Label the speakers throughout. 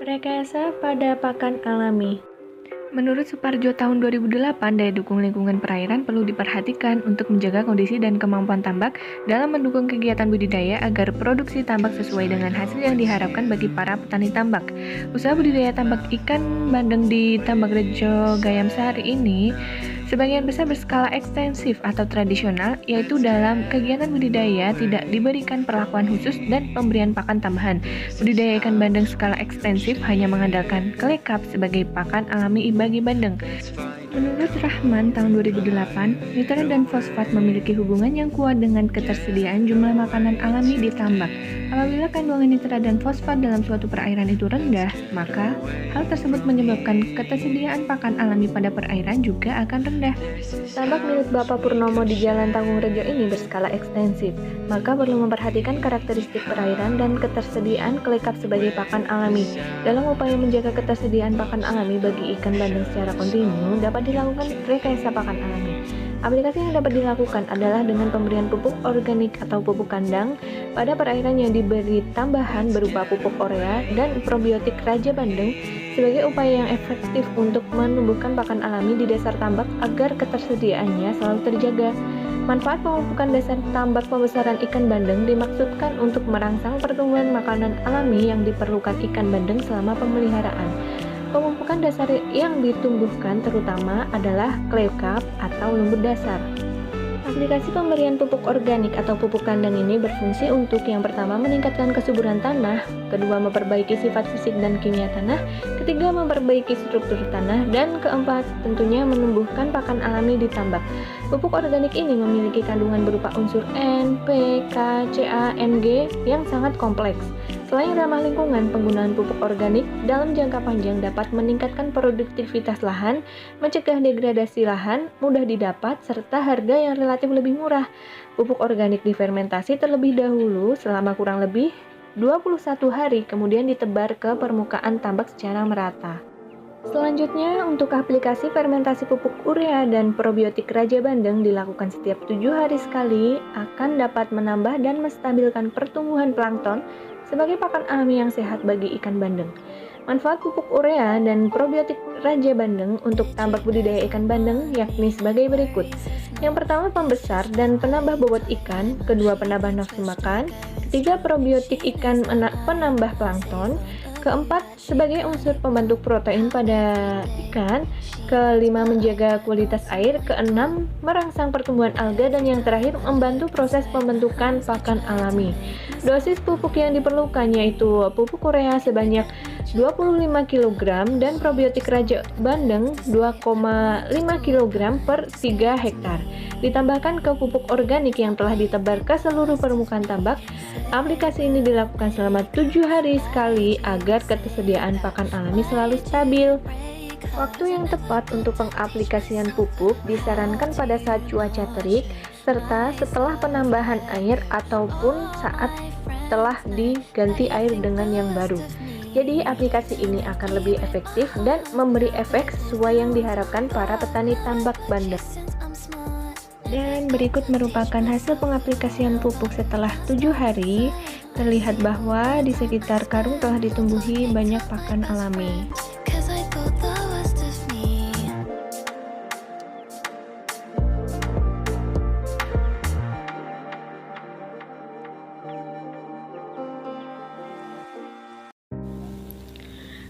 Speaker 1: Rekayasa pada pakan alami. Menurut Suparjo tahun 2008, daya dukung lingkungan perairan perlu diperhatikan untuk menjaga kondisi dan kemampuan tambak dalam mendukung kegiatan budidaya agar produksi tambak sesuai dengan hasil yang diharapkan bagi para petani tambak. Usaha budidaya tambak ikan bandeng di Tambak Rejo Gayam Sari ini sebagian besar berskala ekstensif atau tradisional, yaitu dalam kegiatan budidaya tidak diberikan perlakuan khusus dan pemberian pakan tambahan. Budidaya ikan bandeng skala ekstensif hanya mengandalkan kelekap sebagai pakan alami bagi bandeng. Menurut Rahman tahun 2008, nitrat dan fosfat memiliki hubungan yang kuat dengan ketersediaan jumlah makanan alami di tambak. Apabila kandungan nitrat dan fosfat dalam suatu perairan itu rendah, maka hal tersebut menyebabkan ketersediaan pakan alami pada perairan juga akan rendah. Tambak milik Bapak Purnomo di Jalan Tanggung Rejo ini berskala ekstensif, maka perlu memperhatikan karakteristik perairan dan ketersediaan kelekap sebagai pakan alami. Dalam upaya menjaga ketersediaan pakan alami bagi ikan bandeng secara kontinu, dapat dilakukan rekayasa pakan alami. Aplikasi yang dapat dilakukan adalah dengan pemberian pupuk organik atau pupuk kandang pada perairan yang diberi tambahan berupa pupuk urea dan probiotik Raja Bandeng sebagai upaya yang efektif untuk menumbuhkan pakan alami di dasar tambak agar ketersediaannya selalu terjaga. Manfaat pemupukan dasar tambak pembesaran ikan bandeng dimaksudkan untuk merangsang pertumbuhan makanan alami yang diperlukan ikan bandeng selama pemeliharaan. Pemupukan dasar yang ditumbuhkan terutama adalah klekap atau lumpur dasar. Aplikasi pemberian pupuk organik atau pupuk kandang ini berfungsi untuk yang pertama meningkatkan kesuburan tanah, kedua memperbaiki sifat fisik dan kimia tanah, ketiga memperbaiki struktur tanah, dan keempat tentunya menumbuhkan pakan alami di tambak. Pupuk organik ini memiliki kandungan berupa unsur N, P, K, Ca, Mg yang sangat kompleks. Selain ramah lingkungan, penggunaan pupuk organik dalam jangka panjang dapat meningkatkan produktivitas lahan, mencegah degradasi lahan, mudah didapat, serta harga yang relatif lebih murah. Pupuk organik difermentasi terlebih dahulu selama kurang lebih 21 hari, kemudian ditebar ke permukaan tambak secara merata. Selanjutnya, untuk aplikasi fermentasi pupuk urea dan probiotik Raja Bandeng dilakukan setiap 7 hari sekali akan dapat menambah dan menstabilkan pertumbuhan plankton sebagai pakan alami yang sehat bagi ikan bandeng. Manfaat pupuk urea dan probiotik Raja Bandeng untuk tambak budidaya ikan bandeng yakni sebagai berikut. Yang pertama, pembesar dan penambah bobot ikan, kedua penambah nafsu makan, ketiga probiotik ikan penambah plankton, keempat sebagai unsur pembentuk protein pada ikan, kelima menjaga kualitas air, keenam merangsang pertumbuhan alga, dan yang terakhir membantu proses pembentukan pakan alami. Dosis pupuk yang diperlukan yaitu pupuk urea sebanyak 25 kg dan probiotik Raja Bandeng 2,5 kg per 3 hektar. Ditambahkan ke pupuk organik yang telah ditebar ke seluruh permukaan tambak. Aplikasi ini dilakukan selama 7 hari sekali agar ketersediaan pakan alami selalu stabil. Waktu yang tepat untuk pengaplikasian pupuk disarankan pada saat cuaca terik serta setelah penambahan air ataupun saat telah diganti air dengan yang baru. Jadi aplikasi ini akan lebih efektif dan memberi efek sesuai yang diharapkan para petani tambak bandeng. Dan berikut merupakan hasil pengaplikasian pupuk setelah 7 hari. Terlihat bahwa di sekitar karung telah ditumbuhi banyak pakan alami.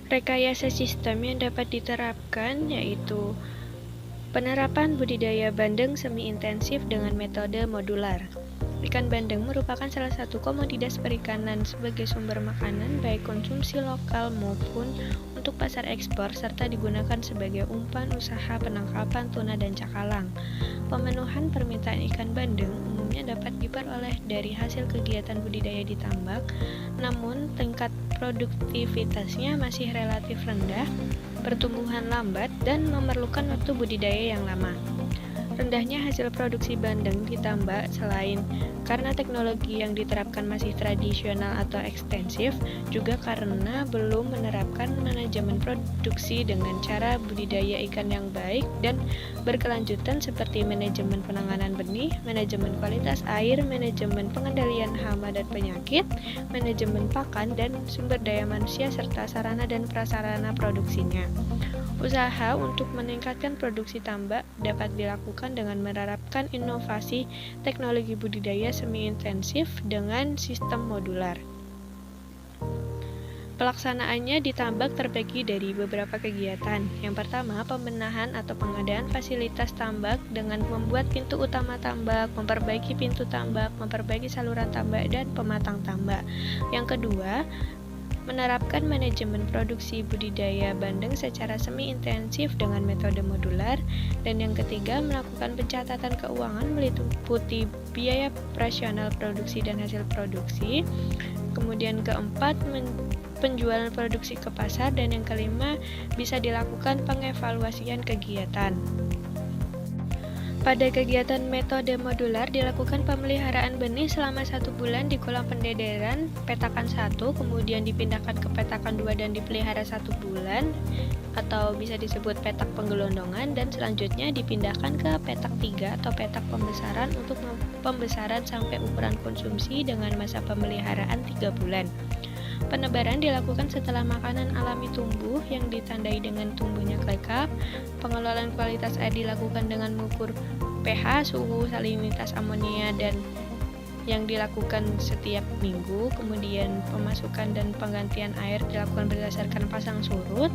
Speaker 2: Rekayasa sistem yang dapat diterapkan yaitu penerapan budidaya bandeng semi-intensif dengan metode modular. Ikan bandeng merupakan salah satu komoditas perikanan sebagai sumber makanan baik konsumsi lokal maupun untuk pasar ekspor serta digunakan sebagai umpan usaha penangkapan tuna dan cakalang. Pemenuhan permintaan ikan bandeng umumnya dapat diperoleh dari hasil kegiatan budidaya di tambak, namun tingkat produktivitasnya masih relatif rendah, pertumbuhan lambat, dan memerlukan waktu budidaya yang lama. Rendahnya hasil produksi bandeng di tambak selain karena teknologi yang diterapkan masih tradisional atau ekstensif, juga karena belum menerapkan manajemen produksi dengan cara budidaya ikan yang baik dan berkelanjutan seperti manajemen penanganan benih, manajemen kualitas air, manajemen pengendalian hama dan penyakit, manajemen pakan dan sumber daya manusia serta sarana dan prasarana produksinya. Usaha untuk meningkatkan produksi tambak dapat dilakukan dengan menerapkan inovasi teknologi budidaya semi-intensif dengan sistem modular. Pelaksanaannya di tambak terbagi dari beberapa kegiatan. Yang pertama, pembenahan atau pengadaan fasilitas tambak dengan membuat pintu utama tambak, memperbaiki pintu tambak, memperbaiki saluran tambak, dan pematang tambak. Yang kedua, menerapkan manajemen produksi budidaya bandeng secara semi-intensif dengan metode modular. Dan yang ketiga, melakukan pencatatan keuangan meliputi biaya operasional produksi dan hasil produksi. Kemudian keempat, penjualan produksi ke pasar. Dan yang kelima, bisa dilakukan pengevaluasian kegiatan. Pada kegiatan metode modular dilakukan pemeliharaan benih selama 1 bulan di kolam pendederan petakan 1, kemudian dipindahkan ke petakan 2 dan dipelihara 1 bulan atau bisa disebut petak penggelondongan, dan selanjutnya dipindahkan ke petak 3 atau petak pembesaran untuk pembesaran sampai ukuran konsumsi dengan masa pemeliharaan 3 bulan. Penebaran dilakukan setelah makanan alami tumbuh yang ditandai dengan tumbuhnya klekap. Pengelolaan kualitas air dilakukan dengan mengukur pH, suhu, salinitas amonia dan yang dilakukan setiap minggu. Kemudian pemasukan dan penggantian air dilakukan berdasarkan pasang surut.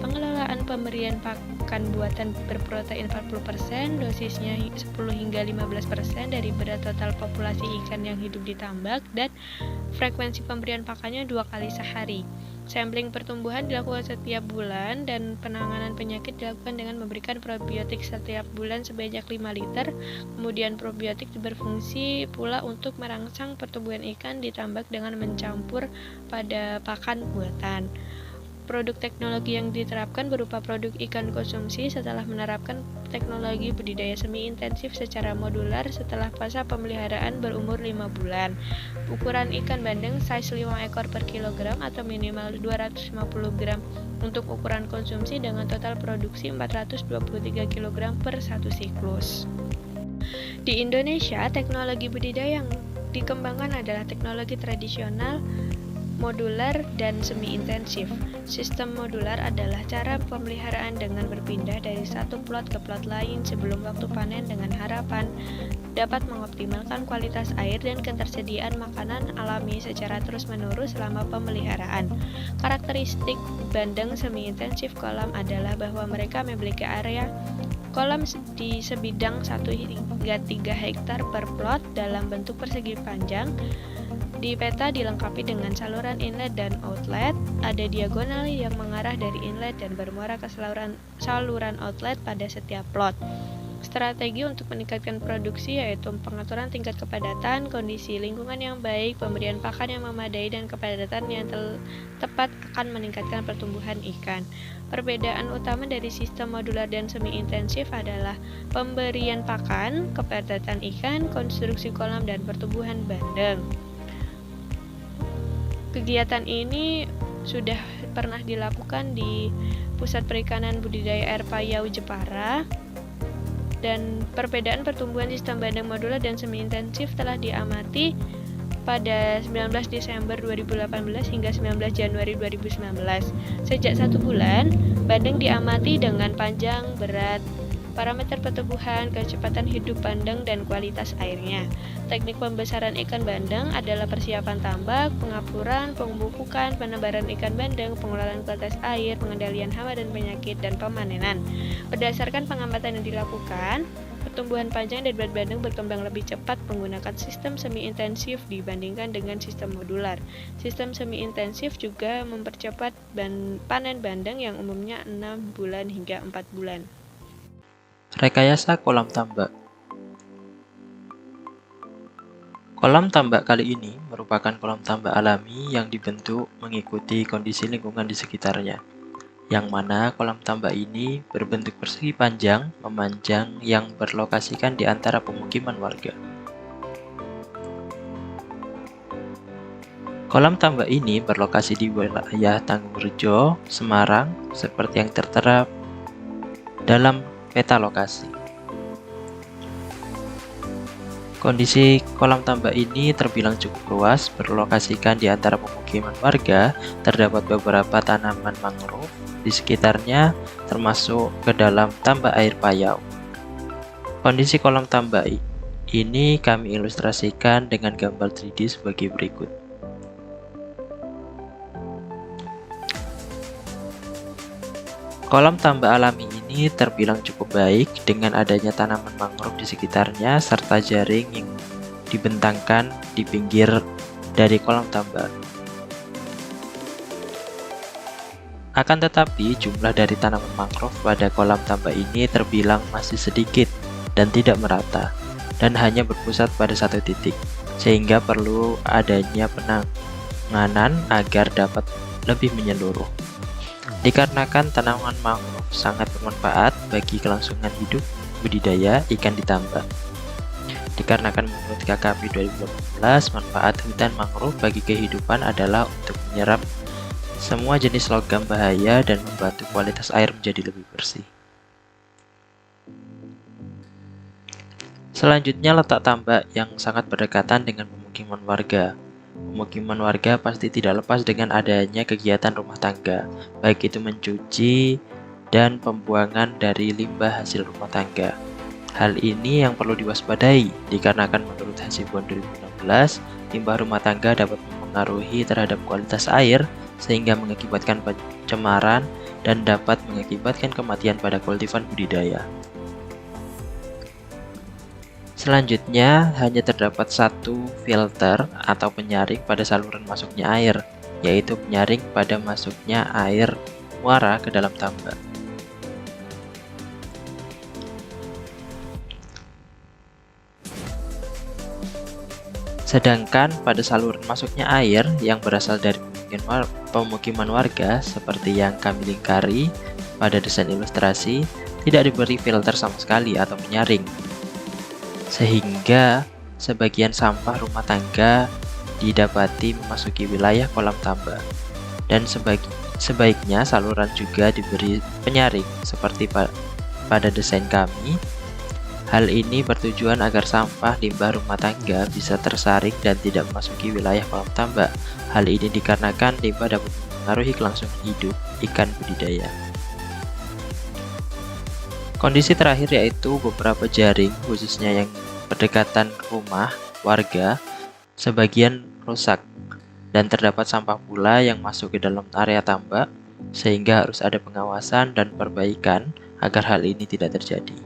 Speaker 2: Pengelolaan pemberian pakan buatan berprotein 40%, dosisnya 10 hingga 15% dari berat total populasi ikan yang hidup di tambak, dan frekuensi pemberian pakannya 2 kali sehari. Sampling pertumbuhan dilakukan setiap bulan dan penanganan penyakit dilakukan dengan memberikan probiotik setiap bulan sebanyak 5 liter. Kemudian probiotik berfungsi pula untuk merangsang pertumbuhan ikan di tambak dengan mencampur pada pakan buatan. Produk teknologi yang diterapkan berupa produk ikan konsumsi setelah menerapkan teknologi budidaya semi-intensif secara modular setelah masa pemeliharaan berumur 5 bulan. Ukuran ikan bandeng size 5 ekor per kilogram atau minimal 250 gram untuk ukuran konsumsi dengan total produksi 423 kg per 1 siklus. Di Indonesia, teknologi budidaya yang dikembangkan adalah teknologi tradisional, modular, dan semi-intensif. Sistem modular adalah cara pemeliharaan dengan berpindah dari satu plot ke plot lain sebelum waktu panen dengan harapan dapat mengoptimalkan kualitas air dan ketersediaan makanan alami secara terus-menerus selama pemeliharaan. Karakteristik bandeng semi-intensif kolam adalah bahwa mereka memiliki area kolam di sebidang 1 hingga 3 hektar per plot dalam bentuk persegi panjang. Di peta dilengkapi dengan saluran inlet dan outlet, ada diagonal yang mengarah dari inlet dan bermuara ke saluran outlet pada setiap plot. Strategi untuk meningkatkan produksi yaitu pengaturan tingkat kepadatan, kondisi lingkungan yang baik, pemberian pakan yang memadai, dan kepadatan yang tepat akan meningkatkan pertumbuhan ikan. Perbedaan utama dari sistem modular dan semi-intensif adalah pemberian pakan, kepadatan ikan, konstruksi kolam, dan pertumbuhan bandeng. Kegiatan ini sudah pernah dilakukan di Pusat Perikanan Budidaya Air Payau Jepara, dan perbedaan pertumbuhan sistem bandeng modular dan semi-intensif telah diamati pada 19 Desember 2018 hingga 19 Januari 2019. Sejak 1 bulan, bandeng diamati dengan panjang, berat, parameter pertumbuhan, kecepatan hidup bandeng, dan kualitas airnya. Teknik pembesaran ikan bandeng adalah persiapan tambak, pengapuran, pemupukan, penebaran ikan bandeng, pengelolaan kualitas air, pengendalian hama dan penyakit, dan pemanenan. Berdasarkan pengamatan yang dilakukan, pertumbuhan panjang dan berat bandeng berkembang lebih cepat menggunakan sistem semi-intensif dibandingkan dengan sistem modular. Sistem semi-intensif juga mempercepat panen bandeng yang umumnya 6 bulan hingga 4 bulan.
Speaker 3: Rekayasa kolam tambak. Kolam tambak kali ini merupakan kolam tambak alami yang dibentuk mengikuti kondisi lingkungan di sekitarnya. yang mana kolam tambak ini berbentuk persegi panjang memanjang yang berlokasikan di antara pemukiman warga. Kolam tambak ini berlokasi di wilayah Tanggungrejo, Semarang, seperti yang tertera dalam peta lokasi. Kondisi kolam tambak ini terbilang cukup luas, berlokasikan di antara pemukiman warga. Terdapat beberapa tanaman mangrove di sekitarnya, termasuk ke dalam tambak air payau. Kondisi kolam tambak ini kami ilustrasikan dengan gambar 3D sebagai berikut. Kolam tambak alami ini terbilang cukup baik dengan adanya tanaman mangrove di sekitarnya serta jaring yang dibentangkan di pinggir dari kolam tambak. Akan tetapi, jumlah dari tanaman mangrove pada kolam tambak ini terbilang masih sedikit dan tidak merata, dan hanya berpusat pada satu titik, sehingga perlu adanya penanganan agar dapat lebih menyeluruh. Dikarenakan tanaman mangrove sangat bermanfaat bagi kelangsungan hidup budidaya ikan di tambak. Dikarenakan menurut KKP 2018, manfaat hutan mangrove bagi kehidupan adalah untuk menyerap semua jenis logam bahaya dan membantu kualitas air menjadi lebih bersih. Selanjutnya, letak tambak yang sangat berdekatan dengan pemukiman warga. Pemukiman warga pasti tidak lepas dengan adanya kegiatan rumah tangga, baik itu mencuci dan pembuangan dari limbah hasil rumah tangga. Hal ini yang perlu diwaspadai, dikarenakan menurut Hasibuan 2016, limbah rumah tangga dapat mempengaruhi terhadap kualitas air, sehingga mengakibatkan pencemaran dan dapat mengakibatkan kematian pada kultifan budidaya. Selanjutnya, hanya terdapat satu filter atau penyaring pada saluran masuknya air, yaitu penyaring pada masuknya air muara ke dalam tambak. Sedangkan pada saluran masuknya air yang berasal dari pemukiman warga, seperti yang kami lingkari pada desain ilustrasi, tidak diberi filter sama sekali atau penyaring, sehingga sebagian sampah rumah tangga didapati memasuki wilayah kolam tambak. Dan sebaiknya saluran juga diberi penyaring seperti pada desain kami. Hal ini bertujuan agar sampah limbah rumah tangga bisa tersaring dan tidak memasuki wilayah kolam tambak. Hal ini dikarenakan limbah dapat mempengaruhi kelangsungan hidup ikan budidaya. Kondisi terakhir yaitu beberapa jaring, khususnya yang berdekatan rumah warga, sebagian rusak, dan terdapat sampah pula yang masuk ke dalam area tambak, sehingga harus ada pengawasan dan perbaikan agar hal ini tidak terjadi.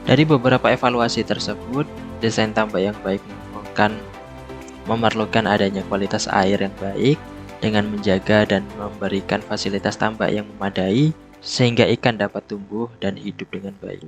Speaker 3: Dari beberapa evaluasi tersebut, desain tambak yang baik memerlukan adanya kualitas air yang baik dengan menjaga dan memberikan fasilitas tambak yang memadai sehingga ikan dapat tumbuh dan hidup dengan baik.